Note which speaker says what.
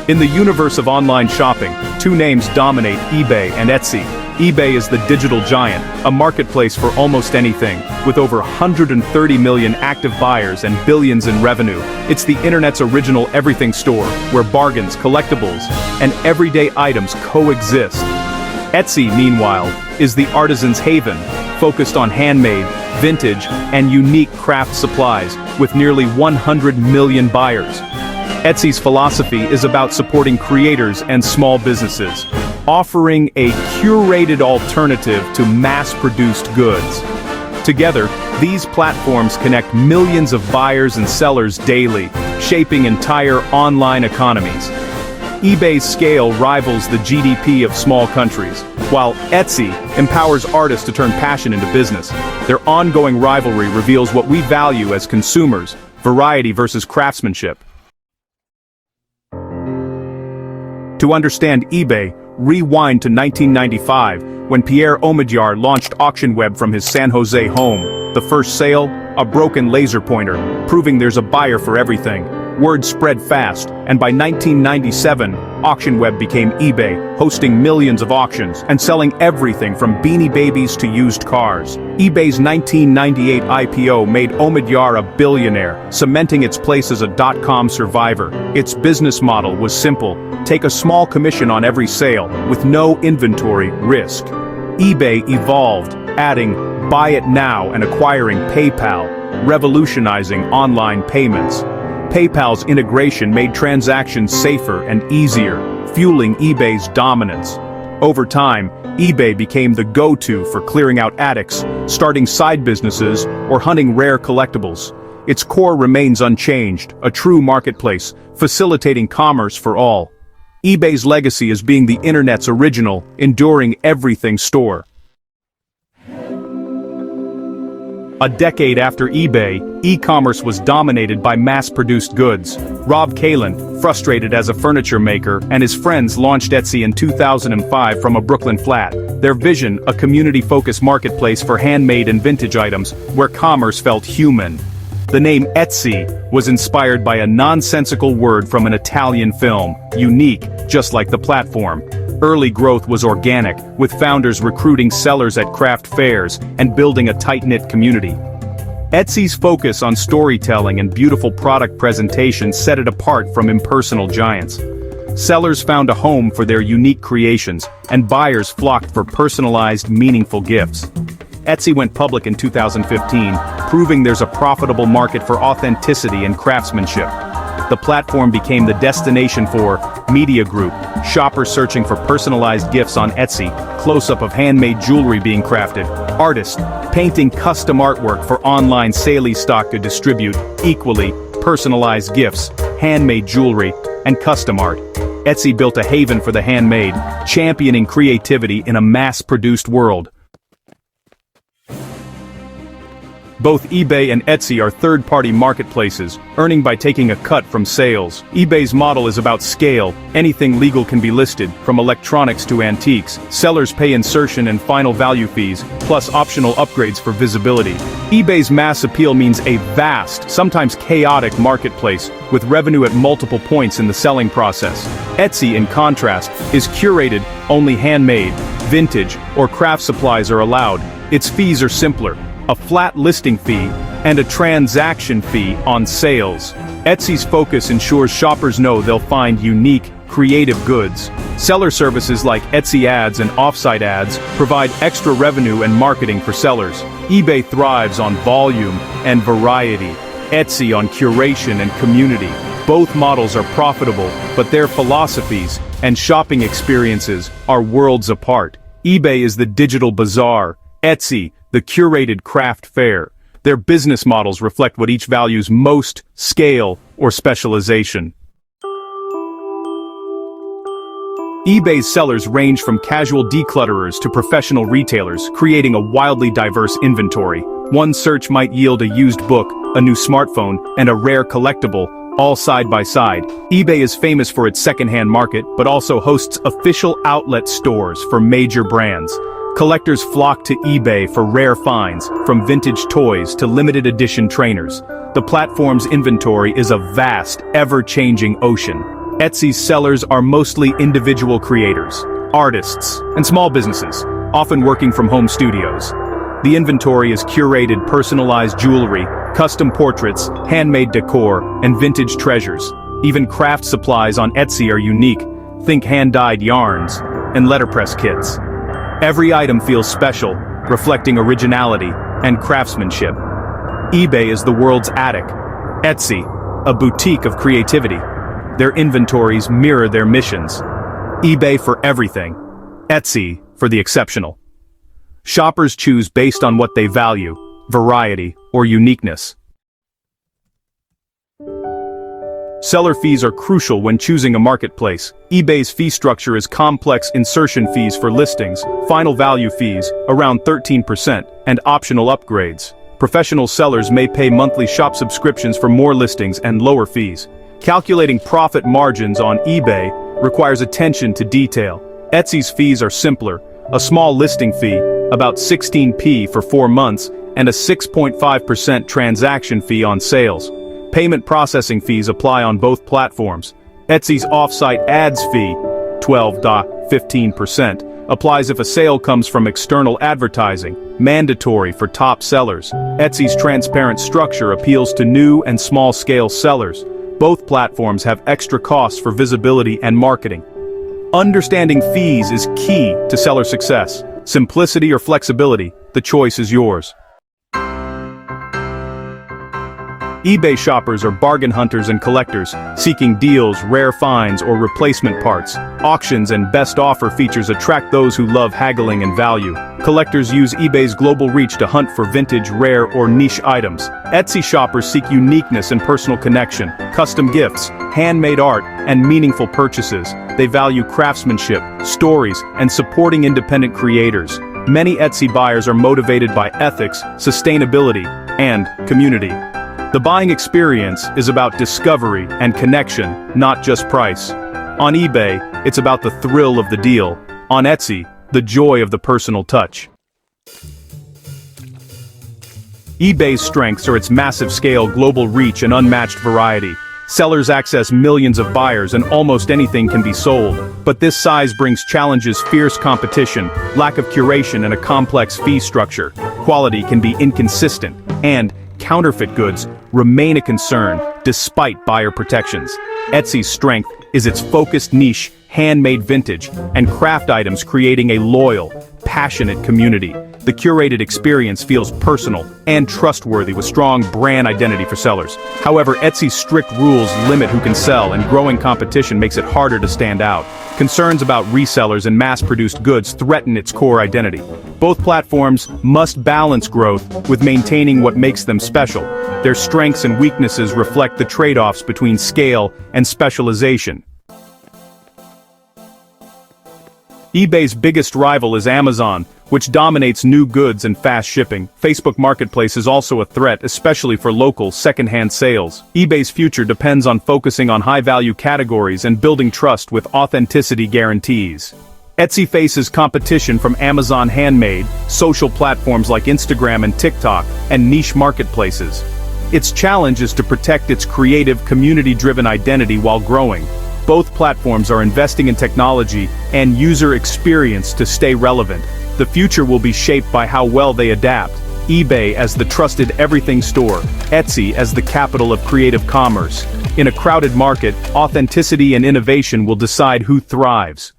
Speaker 1: In the universe of online shopping, two names dominate: eBay and Etsy. eBay is the digital giant, a marketplace for almost anything, with over 130 million active buyers and billions in revenue. It's the internet's original everything store, where bargains, collectibles, and everyday items coexist. Etsy, meanwhile, is the artisan's haven, focused on handmade, vintage, and unique craft supplies, with nearly 100 million buyers. Etsy's philosophy is about supporting creators and small businesses, offering a curated alternative to mass-produced goods. Together, these platforms connect millions of buyers and sellers daily, shaping entire online economies. eBay's scale rivals the GDP of small countries, while Etsy empowers artists to turn passion into business. Their ongoing rivalry reveals what we value as consumers: variety versus craftsmanship. To understand eBay, rewind to 1995, when Pierre Omidyar launched AuctionWeb from his San Jose home. The first sale? A broken laser pointer, proving there's a buyer for everything. Word spread fast, and by 1997, AuctionWeb became eBay, hosting millions of auctions and selling everything from Beanie Babies to used cars. eBay's 1998 IPO made Omidyar a billionaire, cementing its place as a dot-com survivor. Its business model was simple: take a small commission on every sale, with no inventory risk. eBay evolved, adding "Buy It Now" and acquiring PayPal, revolutionizing online payments. PayPal's integration made transactions safer and easier, fueling eBay's dominance. Over time, eBay became the go-to for clearing out attics, starting side businesses, or hunting rare collectibles. Its core remains unchanged, a true marketplace, facilitating commerce for all. eBay's legacy is being the internet's original, enduring everything store. A decade after eBay, e-commerce was dominated by mass-produced goods. Rob Kalin, frustrated as a furniture maker, and his friends launched Etsy in 2005 from a Brooklyn flat. Their vision: a community-focused marketplace for handmade and vintage items, where commerce felt human. The name Etsy was inspired by a nonsensical word from an Italian film: unique, just like the platform. Early growth was organic, with founders recruiting sellers at craft fairs and building a tight-knit community. Etsy's focus on storytelling and beautiful product presentation set it apart from impersonal giants. Sellers found a home for their unique creations, and buyers flocked for personalized, meaningful gifts. Etsy went public in 2015, proving there's a profitable market for authenticity and craftsmanship. The platform became the destination for media group, shoppers searching for personalized gifts on Etsy, close-up of handmade jewelry being crafted, artists painting custom artwork for online sale stock to distribute, equally personalized gifts, handmade jewelry, and custom art. Etsy built a haven for the handmade, championing creativity in a mass-produced world. Both eBay and Etsy are third-party marketplaces, earning by taking a cut from sales. eBay's model is about scale. Anything legal can be listed, from electronics to antiques. Sellers pay insertion and final value fees, plus optional upgrades for visibility. eBay's mass appeal means a vast, sometimes chaotic marketplace, with revenue at multiple points in the selling process. Etsy, in contrast, is curated. Only handmade, vintage, or craft supplies are allowed. Its fees are simpler: a flat listing fee, and a transaction fee on sales. Etsy's focus ensures shoppers know they'll find unique, creative goods. Seller services like Etsy Ads and Offsite Ads provide extra revenue and marketing for sellers. eBay thrives on volume and variety. Etsy on curation and community. Both models are profitable, but their philosophies and shopping experiences are worlds apart. eBay is the digital bazaar. Etsy, the curated craft fair. Their business models reflect what each values most: scale or specialization. eBay's sellers range from casual declutterers to professional retailers, creating a wildly diverse inventory. One search might yield a used book, a new smartphone, and a rare collectible, all side by side. eBay is famous for its secondhand market, but also hosts official outlet stores for major brands. Collectors flock to eBay for rare finds, from vintage toys to limited edition trainers. The platform's inventory is a vast, ever-changing ocean. Etsy's sellers are mostly individual creators, artists, and small businesses, often working from home studios. The inventory is curated personalized jewelry, custom portraits, handmade decor, and vintage treasures. Even craft supplies on Etsy are unique. Think hand-dyed yarns and letterpress kits. Every item feels special, reflecting originality and craftsmanship. eBay is the world's attic. Etsy, a boutique of creativity. Their inventories mirror their missions. eBay for everything. Etsy for the exceptional. Shoppers choose based on what they value, variety, or uniqueness. Seller fees are crucial when choosing a marketplace. eBay's fee structure is complex: insertion fees for listings, final value fees, around 13%, and optional upgrades. Professional sellers may pay monthly shop subscriptions for more listings and lower fees. Calculating profit margins on eBay requires attention to detail. Etsy's fees are simpler: a small listing fee, about 16p for 4 months, and a 6.5% transaction fee on sales. Payment processing fees apply on both platforms. Etsy's off-site ads fee, 12.15%, applies if a sale comes from external advertising, mandatory for top sellers. Etsy's transparent structure appeals to new and small-scale sellers. Both platforms have extra costs for visibility and marketing. Understanding fees is key to seller success. Simplicity or flexibility, the choice is yours. eBay shoppers are bargain hunters and collectors, seeking deals, rare finds, or replacement parts. Auctions and best offer features attract those who love haggling and value. Collectors use eBay's global reach to hunt for vintage, rare, or niche items. Etsy shoppers seek uniqueness and personal connection, custom gifts, handmade art, and meaningful purchases. They value craftsmanship, stories, and supporting independent creators. Many Etsy buyers are motivated by ethics, sustainability, and community. The buying experience is about discovery and connection, not just price. On eBay, it's about the thrill of the deal. On Etsy, the joy of the personal touch. eBay's strengths are its massive scale, global reach, and unmatched variety. Sellers access millions of buyers and almost anything can be sold. But this size brings challenges: fierce competition, lack of curation, and a complex fee structure. Quality can be inconsistent, and counterfeit goods remain a concern despite buyer protections. Etsy's strength is its focused niche, handmade vintage, and craft items, creating a loyal, passionate community. The curated experience feels personal and trustworthy, with strong brand identity for sellers. However, Etsy's strict rules limit who can sell, and growing competition makes it harder to stand out. Concerns about resellers and mass-produced goods threaten its core identity. Both platforms must balance growth with maintaining what makes them special. Their strengths and weaknesses reflect the trade-offs between scale and specialization. eBay's biggest rival is Amazon, which dominates new goods and fast shipping. Facebook Marketplace is also a threat, especially for local, second-hand sales. eBay's future depends on focusing on high-value categories and building trust with authenticity guarantees. Etsy faces competition from Amazon Handmade, social platforms like Instagram and TikTok, and niche marketplaces. Its challenge is to protect its creative, community-driven identity while growing. Both platforms are investing in technology and user experience to stay relevant. The future will be shaped by how well they adapt. eBay as the trusted everything store, Etsy as the capital of creative commerce. In a crowded market, authenticity and innovation will decide who thrives.